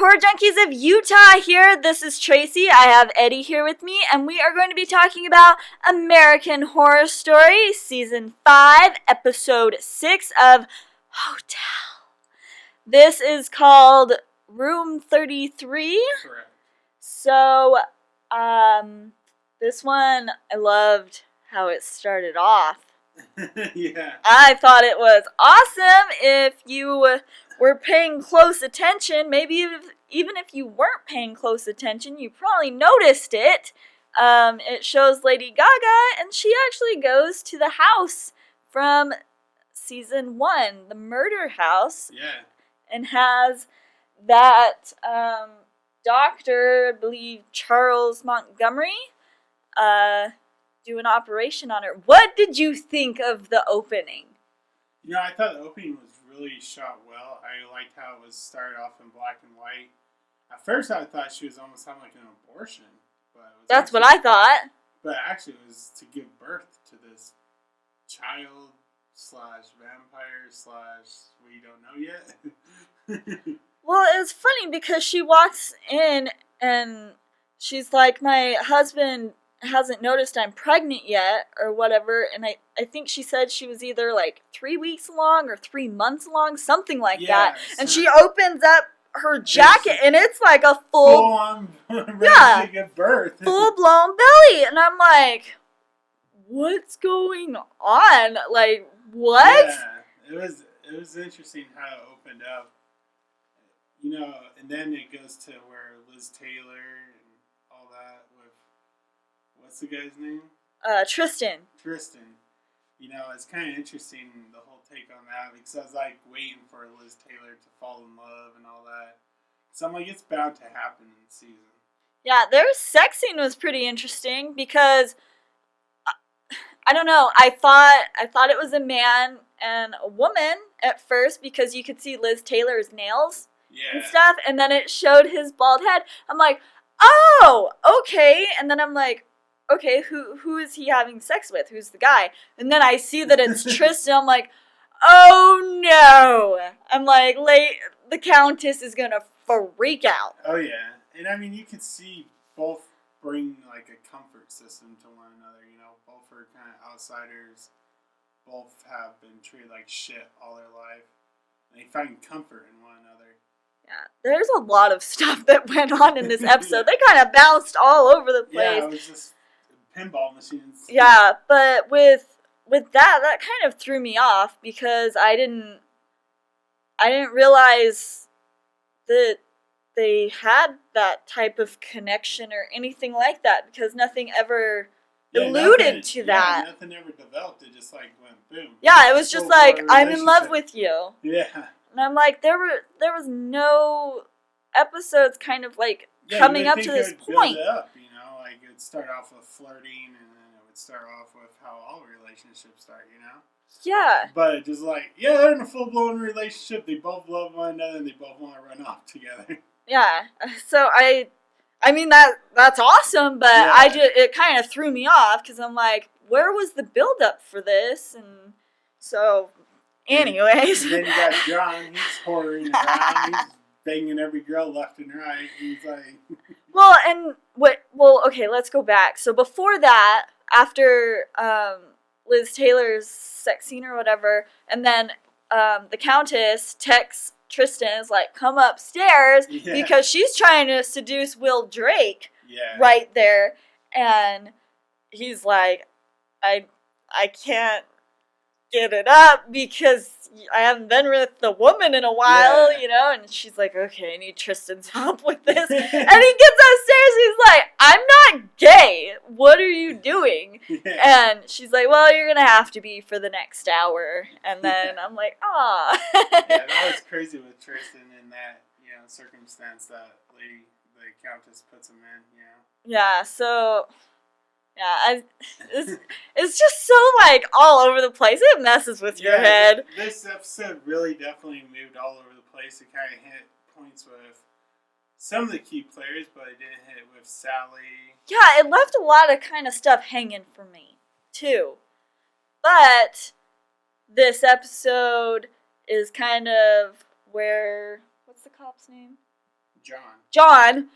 Horror Junkies of Utah here. This is Tracie. I have Eddie here with me, and we are going to be talking about American Horror Story, Season 5, Episode 6 of Hotel. This is called Room 33. Correct. So, this one, I loved how it started off. Yeah. I thought it was awesome. If you were paying close attention, maybe even if you weren't paying close attention, you probably noticed it. It shows Lady Gaga, and she actually goes to the house from Season 1, the murder house. Yeah. And has that doctor, I believe Charles Montgomery, do an operation on her. What did you think of the opening? You know, I thought the opening was really shot well. I liked how it was started off in black and white. At first, I thought she was almost having like an abortion. That's what I thought. But actually, it was to give birth to this child / vampire / we don't know yet. Well, it was funny because she walks in and she's like, my husband hasn't noticed I'm pregnant yet or whatever, and I think she said she was either like 3 weeks along or 3 months along, something like that. And she opens up her jacket and it's like a full on ready to give birth. Full blown belly, and I'm like, what's going on? Like, what? Yeah, it was interesting how it opened up. You know, and then it goes to where Liz Taylor and all that with, what's the guy's name? Tristan. You know, it's kind of interesting, the whole take on that, because I was like waiting for Liz Taylor to fall in love and all that. So I'm like, it's bound to happen in the season. Yeah, their sex scene was pretty interesting because I don't know. I thought it was a man and a woman at first because you could see Liz Taylor's nails and stuff, and then it showed his bald head. I'm like, oh, okay. And then I'm like, okay, who is he having sex with? Who's the guy? And then I see that it's Tristan. I'm like, oh no. I'm like, the Countess is gonna freak out. Oh yeah, and I mean, you could see both bring like a comfort system to one another. You know, both are kind of outsiders. Both have been treated like shit all their life, and they find comfort in one another. Yeah, there's a lot of stuff that went on in this episode. They kind of bounced all over the place. Yeah, it was just pinball machines. Yeah, but with that kind of threw me off because I didn't realize that they had that type of connection or anything like that because nothing ever alluded to that. Yeah, nothing ever developed. It just like went boom. Yeah, it was just like, I'm in love with you. Yeah. And I'm like, there was no episodes kind of like coming up to this point. Build it up, you know, like it would start off with flirting, and then it would start off with how all relationships start, you know. Yeah. But it just like, yeah, they're in a full blown relationship. They both love one another, and they both want to run off together. Yeah. So I mean that's awesome, but it kind of threw me off because I'm like, where was the build up for this? And so. Anyways. And then you got John, he's whoring around, he's banging every girl left and right. He's like... okay, let's go back. So before that, after Liz Taylor's sex scene or whatever, and then the Countess texts Tristan, is like, come upstairs, because she's trying to seduce Will Drake right there. And he's like, I can't get it up because I haven't been with the woman in a while, you know, and she's like, okay, I need Tristan's help with this. And he gets upstairs, he's like, I'm not gay. What are you doing? And she's like, well, you're going to have to be for the next hour. And then I'm like, aw. That was crazy with Tristan in that, you know, circumstance that the Countess puts him in, you know. Yeah, so... Yeah, it's just so, like, all over the place. It messes with your head. This episode really definitely moved all over the place. It kind of hit points with some of the key players, but it didn't hit with Sally. Yeah, it left a lot of kind of stuff hanging for me, too. But this episode is kind of where... What's the cop's name? John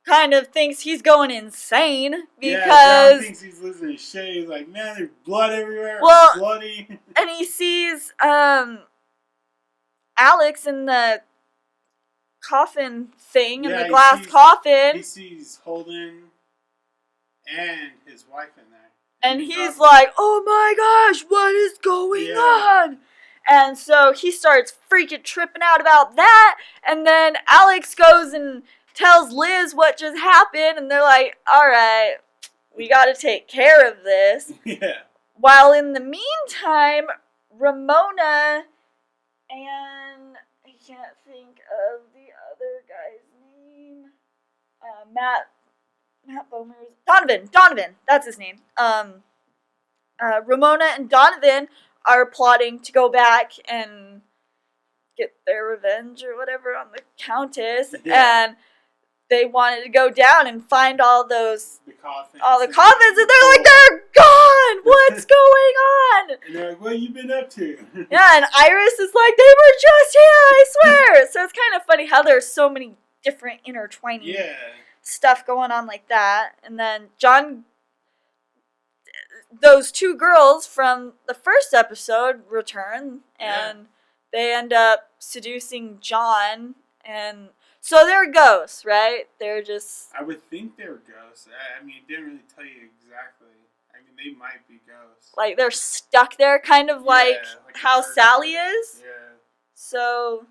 kind of thinks he's going insane because John thinks he's losing his shit. He's like, man, there's blood everywhere. Well, bloody. And he sees Alex in the coffin thing, in the glass coffin. He sees Holden and his wife in there. And he's like, oh my gosh, what is going on? And so he starts freaking tripping out about that. And then Alex goes and tells Liz what just happened. And they're like, all right, we got to take care of this. Yeah. While in the meantime, Ramona and I can't think of the other guy's name. Matt Bowmer's Donovan, that's his name. Ramona and Donovan are plotting to go back and get their revenge or whatever on the Countess, and they wanted to go down and find all the coffins, and they're like, they're gone! What's going on? And they're like, what have you been up to? Yeah, and Iris is like, they were just here, I swear! So it's kind of funny how there's so many different intertwining stuff going on like that. And then those two girls from the first episode return, and they end up seducing John, and so they're ghosts, right? They're just... I would think they were ghosts. I mean, it didn't really tell you exactly. I mean, they might be ghosts. Like, they're stuck there, kind of like how Sally is. Yeah. So,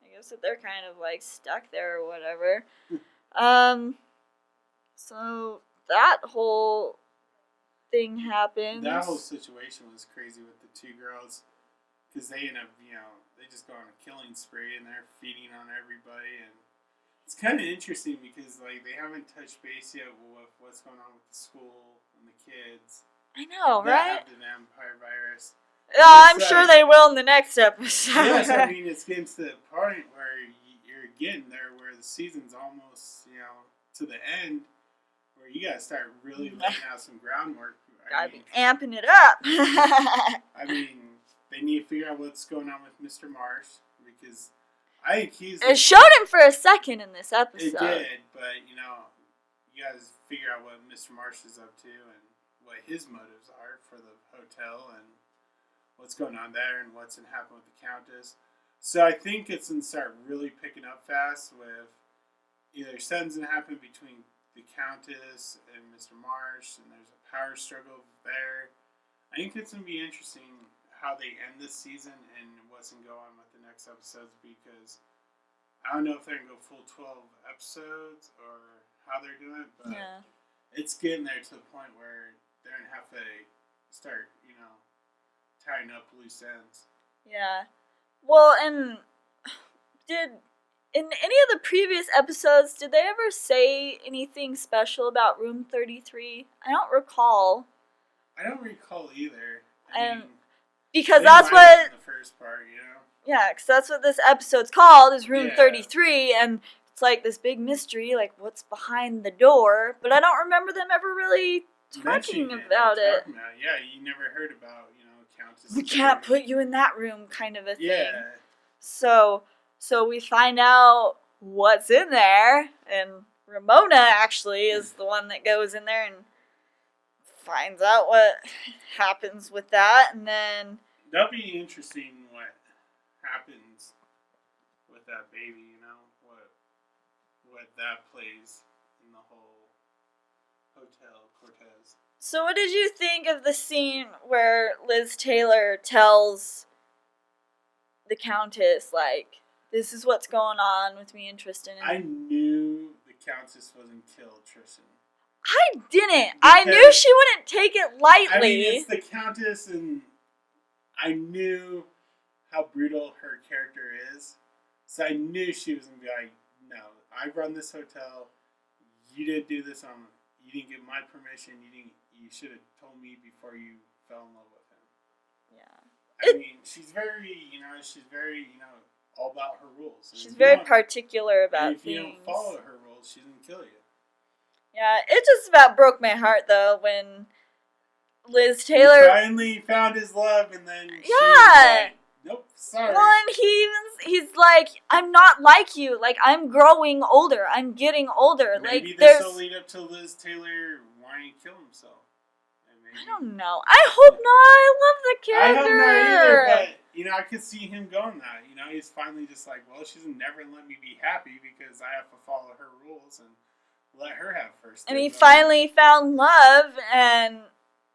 I guess that they're kind of, like, stuck there or whatever. So, that whole thing happens. That whole situation was crazy with the two girls. Because they end up, they just go on a killing spree and they're feeding on everybody. And it's kind of interesting because, like, they haven't touched base yet with what's going on with the school and the kids. I know, right? That have the vampire virus. Yeah, I'm sure they will in the next episode. Yes, I mean, it's getting to the point where you're getting there where the season's almost, to the end, where you got to start really laying out some groundwork. Gotta be amping it up. I mean, they need to figure out what's going on with Mr. Marsh, because I think he's... It showed him for a second in this episode. It did, but, you guys figure out what Mr. Marsh is up to and what his motives are for the hotel and what's going on there and what's going to happen with the Countess. So I think it's going to start really picking up fast with either something's going to happen between the Countess and Mr. Marsh, and there's a power struggle there. I think it's going to be interesting how they end this season and what's going to go on with the next episodes, because I don't know if they're going to go full 12 episodes or how they're doing it, but it's getting there to the point where they're going to have to start, tying up loose ends. Yeah. Well, and in any of the previous episodes, did they ever say anything special about Room 33? I don't recall. I don't recall either. I mean, because that's what... in the first part, Yeah, because that's what this episode's called, is Room 33, and it's like this big mystery, like what's behind the door, but I don't remember them ever really talking about it. Yeah, you never heard about, Countess. We can't put you in that room kind of a thing. Yeah. So we find out what's in there, and Ramona actually is the one that goes in there and finds out what happens with that, and then... That'll be interesting what happens with that baby, what that plays in the whole hotel Cortez. So what did you think of the scene where Liz Taylor tells the Countess, like, this is what's going on with me and Tristan? I knew the Countess wasn't killed, Tristan. I didn't. I knew she wouldn't take it lightly. I mean, it's the Countess, and I knew how brutal her character is. So I knew she was going to be like, no, I run this hotel. You didn't do this you didn't get my permission. You should have told me before you fell in love with him. Yeah. I mean, she's very, all about her rules. She's very particular about things. If you don't follow her rules, she's going to kill you. Yeah, it just about broke my heart, though, when Liz Taylor... He finally found his love, and then she was like, Nope, sorry. Well, and he's like, I'm not like you. Like, I'm growing older. I'm getting older. Maybe like, this will lead up to Liz Taylor wanting to kill himself. I don't know. I hope not. I love the character. I hope not either, but, I could see him going that. He's finally just like, well, she's never let me be happy because I have to follow her rules and let her have first. And he finally found love, and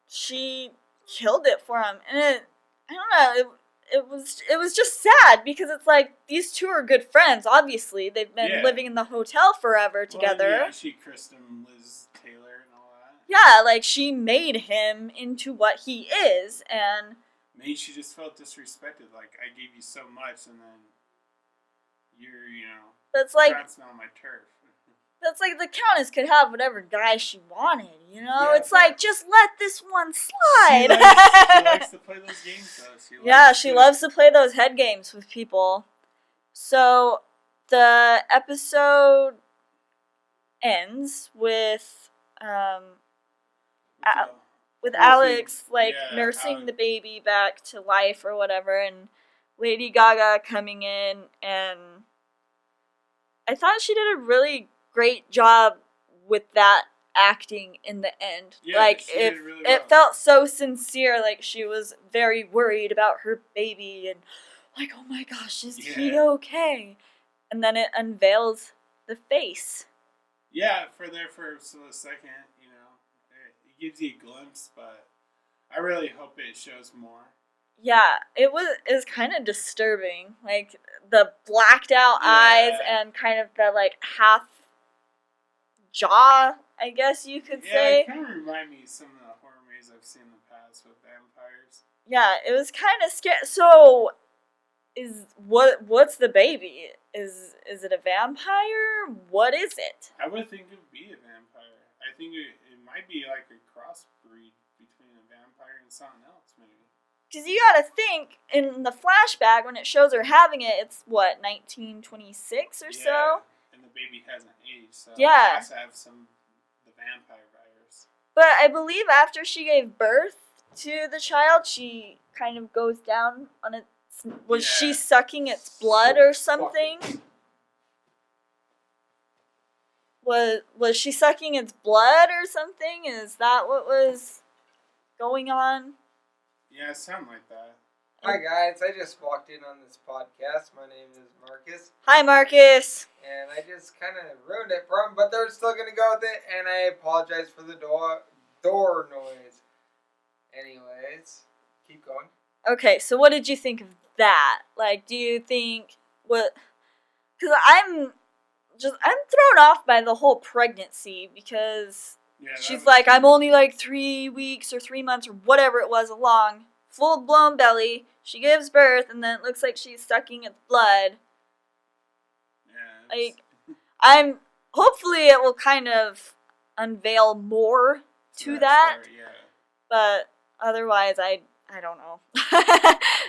she killed it for him. And I don't know, it was just sad because it's like these two are good friends. Obviously, they've been living in the hotel forever together. Yeah, she christened Liz Taylor and all that. Yeah, like she made him into what he is, and maybe she just felt disrespected. Like, I gave you so much, and then you're, that's like trouncing on my turf. That's like the Countess could have whatever guy she wanted, Yeah, it's like, just let this one slide. She likes to play those games, though. She loves to play those head games with people. So, the episode ends with, Alex, nursing the baby back to life or whatever, and Lady Gaga coming in, and I thought she did a really great job with that acting in the end. Yeah, like, it really well. It felt so sincere, like she was very worried about her baby, and like, oh my gosh, is he okay? And then it unveils the face. Yeah, for a second, it gives you a glimpse, but I really hope it shows more. Yeah, it was kind of disturbing, like the blacked out eyes and kind of the like half jaw, I guess you could say. Yeah, it kind of reminded me of some of the horror movies I've seen in the past with vampires. Yeah, it was kind of scary. So, what's the baby? Is it a vampire? What is it? I would think it would be a vampire. I think it might be like a crossbreed between a vampire and something else, maybe. Because you gotta think, in the flashback, when it shows her having it, it's, 1926 or so? And the baby hasn't aged, so it has to have the vampire virus. But I believe after she gave birth to the child, she kind of goes down on its... Was she sucking its blood or something? Was she sucking its blood or something? Is that what was going on? Yeah, it sounded like that. Hi guys, I just walked in on this podcast. My name is Marcus. Hi Marcus. And I just kind of ruined it for him, but they're still going to go with it, and I apologize for the door noise. Anyways, keep going. Okay, so what did you think of that? Like, do you think because I'm thrown off by the whole pregnancy because she's like, I'm only like 3 weeks or 3 months or whatever it was along, full blown belly. She gives birth, and then it looks like she's sucking its blood. Yeah. Like, hopefully it will kind of unveil more to that. But otherwise, I don't know.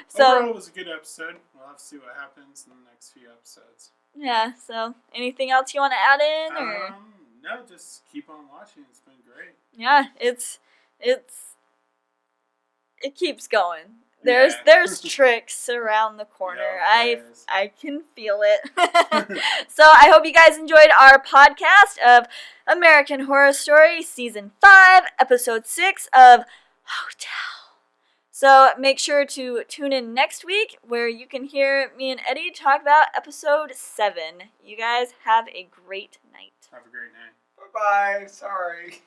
So overall, it was a good episode. We'll have to see what happens in the next few episodes. Yeah, so anything else you want to add in? Or? No, just keep on watching. It's been great. Yeah, it keeps going. There's tricks around the corner. Yeah, I can feel it. So I hope you guys enjoyed our podcast of American Horror Story Season 5, Episode 6 of Hotel. So make sure to tune in next week where you can hear me and Eddie talk about Episode 7. You guys have a great night. Have a great night. Bye-bye. Sorry.